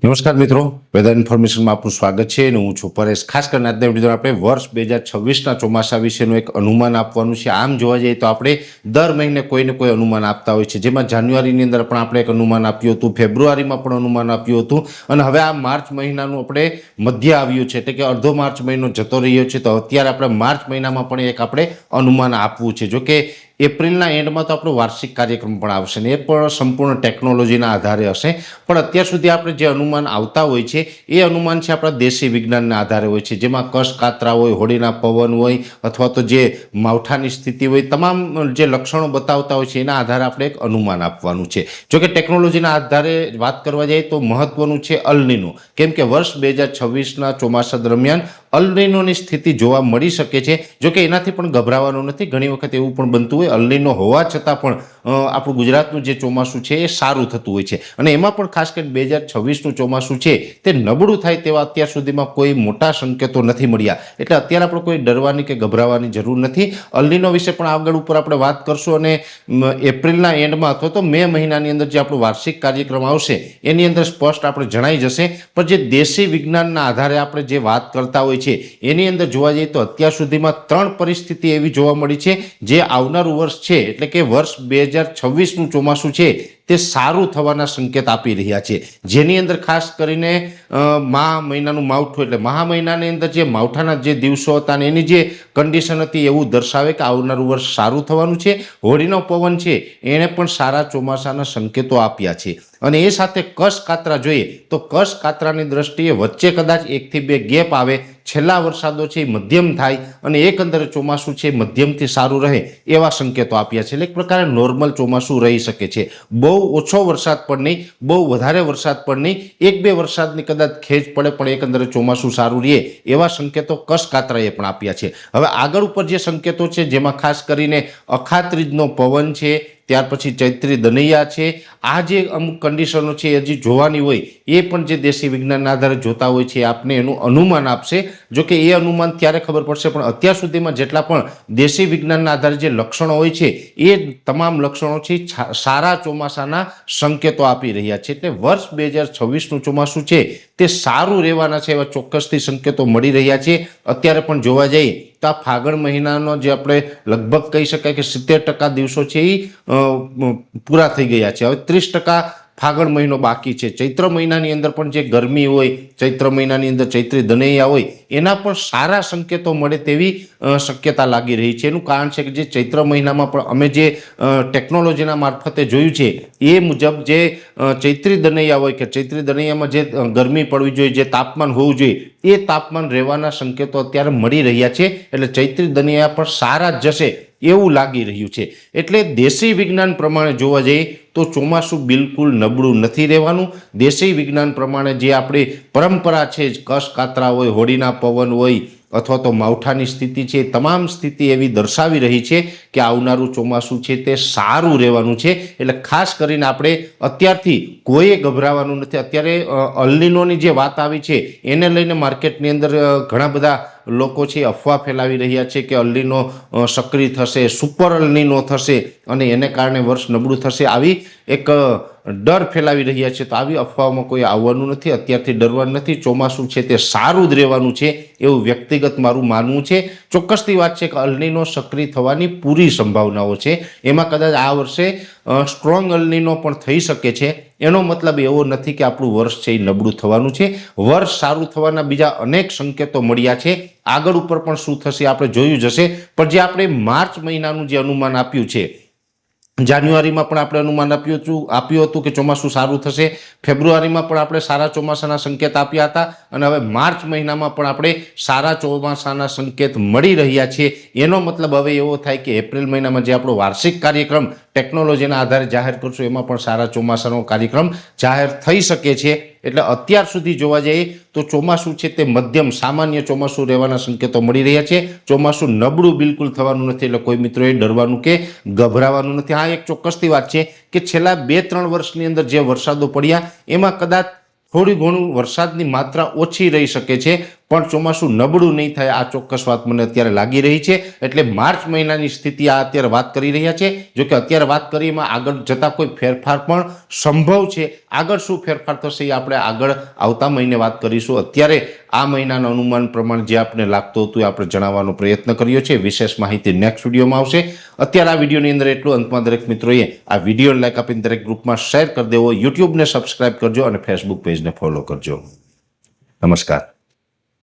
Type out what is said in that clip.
નમસ્કાર મિત્રો, વેધર ઇન્ફોર્મેશનમાં આપનું સ્વાગત છે અને હું છું પરેશ। ખાસ કરીને આજના વિડીયોમાં આપણે વર્ષ 2026ના ચોમાસા વિશેનું એક અનુમાન આપવાનું છે। આમ જોવા જઈએ તો આપણે દર મહિને કોઈને કોઈ અનુમાન આપતા હોય છે, જેમાં જાન્યુઆરીની અંદર પણ આપણે એક અનુમાન આપ્યું હતું, ફેબ્રુઆરીમાં પણ અનુમાન આપ્યું હતું અને હવે આ માર્ચ મહિનાનું આપણે મધ્ય આવ્યું છે, એટલે કે અડધો માર્ચ મહિનો જતો રહ્યો છે, તો અત્યારે આપણે માર્ચ મહિનામાં પણ એક આપણે અનુમાન આપવું છે। જોકે એપ્રિલના એન્ડમાં તો આપણો વાર્ષિક કાર્યક્રમ પણ આવશે ને એ પણ સંપૂર્ણ ટેકનોલોજીના આધારે હશે, પણ અત્યાર સુધી આપણે જે અનુમાન આવતા હોય છે એ અનુમાન છે આપણા દેશી વિજ્ઞાનના આધારે હોય છે, જેમાં કશ કાતરા હોય, હોડીના પવન હોય અથવા તો જે માવઠાની સ્થિતિ હોય, તમામ જે લક્ષણો બતાવતા હોય છે એના આધારે આપણે એક અનુમાન આપવાનું છે। જોકે ટેકનોલોજીના આધારે વાત કરવા જઈએ તો મહત્વનું છે અલ નીનો, કેમ કે વર્ષ 2026ના ચોમાસા દરમિયાન અલ નીનોની સ્થિતિ જોવા મળી શકે છે। જોકે એનાથી પણ ગભરાવાનું નથી, ઘણી વખત એવું પણ બનતું હોય અલ નીનો હોવા છતાં પણ આપણું ગુજરાતનું જે ચોમાસું છે એ સારું થતું હોય છે, અને એમાં પણ ખાસ કરીને 2026નું ચોમાસું છે તે નબળું થાય તેવા અત્યાર સુધીમાં કોઈ મોટા સંકેતો નથી મળ્યા, એટલે અત્યારે આપણે કોઈ ડરવાની કે ગભરાવાની જરૂર નથી। અલ નીનો વિશે પણ આગળ ઉપર આપણે વાત કરશું અને એપ્રિલના એન્ડમાં અથવા તો મે મહિનાની અંદર જે આપણો વાર્ષિક કાર્યક્રમ આવશે એની અંદર સ્પષ્ટ આપણે જણાઈ જશે। પણ જે દેશી વિજ્ઞાનના આધારે આપણે જે વાત કરતા હોય છે એની અંદર જોવા જઈએ તો અત્યાર સુધીમાં 3 પરિસ્થિતિ એવી જોવા મળી છે જે આવનારું વર્ષ છે એટલે કે વર્ષ 2026નું ચોમાસું છે તે સારું થવાના સંકેત આપી રહ્યા છે, જેની અંદર ખાસ કરીને મહા મહિનાનું માવઠું એટલે મહા મહિનાની અંદર જે માવઠાના જે દિવસો હતા અને એની જે કન્ડિશન હતી એવું દર્શાવે કે આવનારું વર્ષ સારું થવાનું છે। હોળીનો પવન છે એણે પણ સારા ચોમાસાના સંકેતો આપ્યા છે, અને એ સાથે કશ કાતરા જોઈએ તો કશ કાતરાની દ્રષ્ટિએ વચ્ચે કદાચ 1 થી 2 ગેપ આવે, છેલ્લા વરસાદો છે મધ્યમ થાય અને એકંદરે ચોમાસું છે મધ્યમથી સારું રહે એવા સંકેતો આપ્યા છે, એટલે એક પ્રકારે નોર્મલ ચોમાસું રહી શકે છે। બહુ ઓછો વરસાદ પણ નહીં, બહુ વધારે વરસાદ પણ નહીં, 1-2 વરસાદની કદાચ ખેંચ પડે પણ એકંદરે ચોમાસું સારું રહે એવા સંકેતો કશ કાતરાએ પણ આપ્યા છે। હવે આગળ ઉપર જે સંકેતો છે જેમાં ખાસ કરીને અખાત્રીજનો પવન છે, ત્યાર પછી ચૈત્રી દનૈયા છે, આ જે અમુક કન્ડિશનો છે હજી જોવાની હોય એ પણ જે દેશી વિજ્ઞાનના આધારે જોતા હોય છે આપને એનું અનુમાન આપશે। જોકે એ અનુમાન ત્યારે ખબર પડશે, પણ અત્યાર સુધીમાં જેટલા પણ દેશી વિજ્ઞાનના આધારે જે લક્ષણો હોય છે એ તમામ લક્ષણો છે સારા ચોમાસાના સંકેતો આપી રહ્યા છે, એટલે વર્ષ 2026નું ચોમાસું છે તે સારું રહેવાના છે એવા ચોક્કસથી સંકેતો મળી રહ્યા છે। અત્યારે પણ જોવા જઈએ તો આ ફાગણ મહિનાનો જે આપણે લગભગ કહી શકાય કે 70% દિવસો છે એ પૂરા થઈ ગયા છે, હવે 30% ફાગણ મહિનો બાકી છે। ચૈત્ર મહિનાની અંદર પણ જે ગરમી હોય, ચૈત્ર મહિનાની અંદર ચૈત્રી દનૈયા હોય એના પણ સારા સંકેતો મળે તેવી શક્યતા લાગી રહી છે। એનું કારણ છે કે જે ચૈત્ર મહિનામાં પણ અમે જે ટેકનોલોજીના મારફતે જોયું છે એ મુજબ જે ચૈત્રી દનૈયા હોય કે ચૈત્રી દનૈયામાં જે ગરમી પડવી જોઈએ, જે તાપમાન હોવું જોઈએ એ તાપમાન રહેવાના સંકેતો અત્યારે મળી રહ્યા છે, એટલે ચૈત્રી દનૈયા પણ સારા જશે એવું લાગી રહ્યું છે। એટલે દેશી વિજ્ઞાન પ્રમાણે જોવા જઈએ તો ચોમાસું બિલકુલ નબળું નથી રહેવાનું। દેશી વિજ્ઞાન પ્રમાણે જે આપણી પરંપરા છે, કશ કાતરા હોય, હોડીના પવન હોય અથવા તો માવઠાની સ્થિતિ છે, તમામ સ્થિતિ એવી દર્શાવી રહી છે કે આવનારું ચોમાસું છે તે સારું રહેવાનું છે, એટલે ખાસ કરીને આપણે અત્યારથી કોઈએ ગભરાવાનું નથી। અત્યારે અલ નીનોની જે વાત આવી છે એને લઈને માર્કેટની અંદર ઘણા બધા લોકો છે અફવા ફેલાવી રહ્યા છે કે અલ નીનો સક્રિય થશે, સુપર અલ નીનો થશે અને એને કારણે વર્ષ નબળું થશે, આવી એક ડર ફેલાવી રહ્યા છે, તો આવી અફવાઓમાં કોઈ આવવાનું નથી, અત્યારથી ડરવાનું નથી। ચોમાસું છે તે સારું જ રહેવાનું છે એવું વ્યક્તિગત મારું માનવું છે। ચોક્કસથી વાત છે કે અલ નીનો સક્રિય થવાની પૂરી સંભાવનાઓ છે, એમાં કદાચ આ વર્ષે સ્ટ્રોંગ અલ નીનો પણ થઈ શકે છે। એનો મતલબ એવો નથી કે આપણું વર્ષ છે એ નબળું થવાનું છે, વર્ષ સારું થવાના બીજા અનેક સંકેતો મળ્યા છે। આગળ ઉપર પણ શું થશે આપણે જોયું જશે, પણ જે આપણે માર્ચ મહિનાનું જે અનુમાન આપ્યું છે, જાન્યુઆરીમાં પણ આપણે અનુમાન આપ્યું હતું કે ચોમાસું સારું થશે, ફેબ્રુઆરીમાં પણ આપણે સારા ચોમાસાના સંકેત આપ્યા હતા અને હવે માર્ચ મહિનામાં પણ આપણે સારા ચોમાસાના સંકેત મળી રહ્યા છે। એનો મતલબ હવે એવો થાય કે એપ્રિલ મહિનામાં જે આપણો વાર્ષિક કાર્યક્રમ ટેકનોલોજીના આધારે જાહેર કરશું એમાં પણ સારા ચોમાસાનો કાર્યક્રમ જાહેર થઈ શકે છે। એટલે અત્યાર સુધી જોવા જઈએ તો ચોમાસું છે તે મધ્યમ સામાન્ય ચોમાસું રહેવાના સંકેતો મળી રહ્યા છે। ચોમાસું નબળું બિલકુલ થવાનું નથી, એટલે કોઈ મિત્રોએ ડરવાનું કે ગભરાવાનું નથી। હા, એક ચોક્કસથી વાત છે કે છેલ્લા 2-3 વર્ષની અંદર જે વરસાદો પડ્યા એમાં કદાચ થોડી ઘણું વરસાદની માત્રા ઓછી રહી શકે છે, પણ ચોમાસું નબળું નહીં થાય આ ચોક્કસ વાત મને અત્યારે લાગી રહી છે. એટલે માર્ચ મહિનાની સ્થિતિ આ અત્યારે વાત કરી રહ્યા છે. જો કે અત્યારે વાત કરી એમાં આગળ જતા કોઈ ફેરફાર પણ સંભવ છે. આગળ શું ફેરફાર થશે એ આપણે આગળ આવતા મહિને વાત કરીશું. અત્યારે આ મહિનાના અનુમાન પ્રમાણે જે આપણે લાગતું હતું એ આપણે જણાવવાનો પ્રયત્ન કર્યો છે. વિશેષ માહિતી નેક્સ્ટ વિડીયોમાં આવશે. અત્યારે આ વિડીયોની અંદર એટલું. અંતમાં દરેક મિત્રોએ આ વિડીયોને લાઈક આપીને દરેક ગ્રુપમાં શેર કરી દેવો. યુટ્યુબને સબસ્ક્રાઇબ કરજો અને ફેસબુક પેજને ફોલો કરજો. નમસ્કાર.